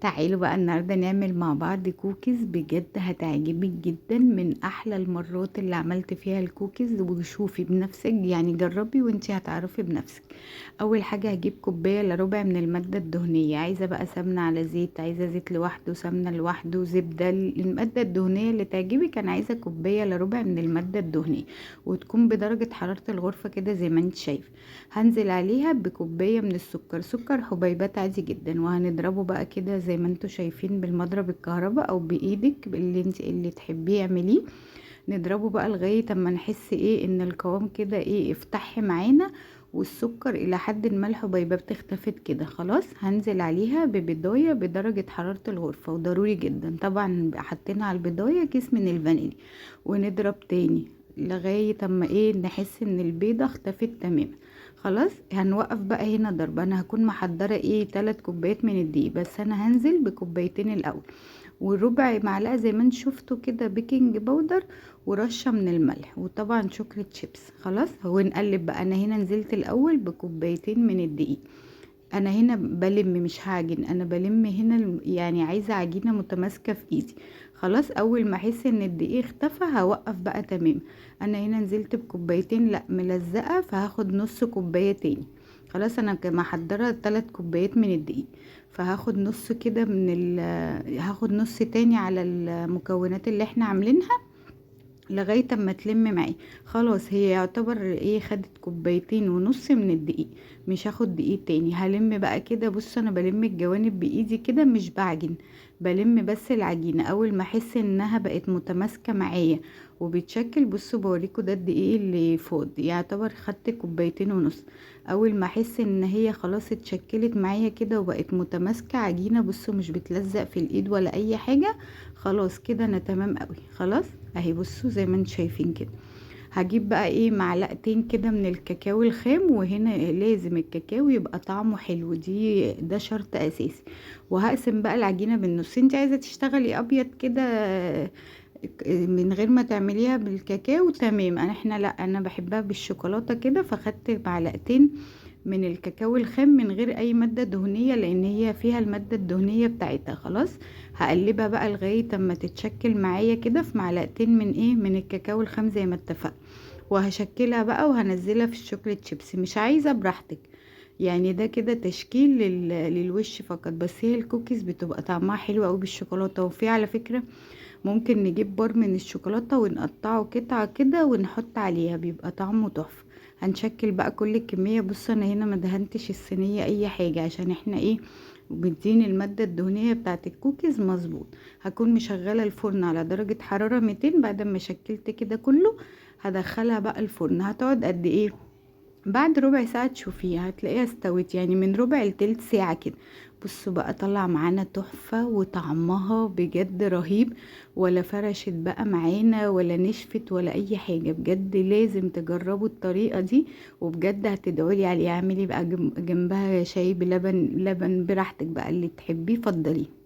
تعالوا بقى النهاردة نعمل مع بعض كوكيز بجد هتعجبك جدا، من احلى المرات اللي عملت فيها الكوكيز. وشوفي بنفسك، يعني جربي وانتي هتعرفي بنفسك. اول حاجة هجيب كوباية الا ربع من المادة الدهنية، عايزة بقى سمنة على زيت، عايزة زيت لوحده، سمنة لوحده، زبدة. المادة الدهنية اللي تعجبك. انا عايزة كوباية الا ربع من المادة الدهنية، وتكون بدرجة حرارة الغرفة كده زي ما انت شايف. هنزل عليها بكوباية من السكر، سكر حبيبات عادي جدا، وهنضربه بقى كده زي ما انتوا شايفين بالمضرب الكهرباء او بايدك اللي تحبيه اعمليه. نضربه بقى لغاية اما نحس ايه ان القوام كده ايه افتحي معانا، والسكر الى حد ما الحبيبات اختفت كده خلاص. هنزل عليها ببضاية بدرجة حرارة الغرفة، وضروري جدا طبعا حطينا على البضاية كيس من الفانيليا. ونضرب تاني لغاية اما ايه نحس ان البيضة اختفت تماما. خلاص هنوقف بقى هنا ضرب. انا هكون محضرة ايه 3 كوبايات من الدقيق، بس انا هنزل بكوبايتين الاول، وربع معلقة زي ما انت شفتوا كده بيكنج باودر، ورشة من الملح، وطبعا شوكليت شيبس. خلاص هو نقلب بقى. انا هنا نزلت الاول بكوبايتين من الدقيق. انا هنا بلم مش هعجن، انا بلم هنا يعني عايزة عجينة متماسكة في ايدي. خلاص اول ما احس ان الدقيق اختفى هوقف بقى تمام. انا هنا نزلت بكوبايتين لا ملزقة، فهاخد نص كوباية تاني. خلاص انا محضرة 3 كوبايات من الدقيق، فهاخد نص كده هاخد نص تاني على المكونات اللي احنا عاملينها لغاية اما تلم معي. خلاص هي يعتبر ايه خدت كوبايتين ونص من الدقيق، مش هاخد دقيق تاني. هلم بقى كده. بص انا بلم الجوانب بايدي كده مش بعجن، بلم بس العجينة. اول ما احس انها بقت متماسكة معايا وبتشكل، بصوا بوريكوا ده الدقيق اللي فاض، يعتبر خدت كوبايتين ونص. اول ما احس ان هي خلاص اتشكلت معايا كده وبقت متماسكة عجينة، بصوا مش بتلزق في الايد ولا اي حاجة. خلاص كده انا تمام قوي. خلاص اهي بصوا زي ما انتم شايفين كده. هجيب بقى ايه معلقتين كده من الكاكاو الخام، وهنا لازم الكاكاو يبقى طعمه حلو، ده شرط اساسي. وهقسم بقى العجينة بالنص. انت عايزة تشتغلي ابيض كده من غير ما تعمليها بالكاكاو تمام. احنا لا، انا بحبها بالشوكولاتة كده، فخدت معلقتين من الكاكاو الخام من غير اي مادة دهنية، لان هي فيها المادة الدهنية بتاعتها. خلاص هقلبها بقى لغاية اما تتشكل معايا كده في معلقتين من ايه من الكاكاو الخام زي ما اتفقنا. وهشكلها بقى وهنزلها في الشوكولات شيبس. مش عايزة براحتك، يعني ده كده تشكيل للوش فقط. بس هي الكوكيز بتبقى طعمها حلو قوي بالشوكولاتة. وفي على فكرة ممكن نجيب بار من الشوكولاتة ونقطعه قطعة كده ونحط عليها، بيبقى طعمه تحفة. هنشكل بقى كل الكمية. بص انا هنا ما دهنتش الصينية اي حاجة، عشان احنا ايه بتدين المادة الدهنية بتاعت الكوكيز مظبوط. هكون مشغلة الفرن على درجة حرارة 200. بعد ما شكلت كده كله هدخلها بقى الفرن. هتقعد قد ايه؟ بعد ربع ساعة تشوفيها هتلاقيها استوت، يعني من ربع لتلت ساعة كده. بصوا بقى طلع معانا تحفة، وطعمها بجد رهيب. ولا فرشت بقى معانا ولا نشفت ولا اي حاجة. بجد لازم تجربوا الطريقة دي، وبجد هتدعولي عليها. اعملي بقى جنبها شاي بلبن، لبن براحتك بقى اللي تحبيه فضليه.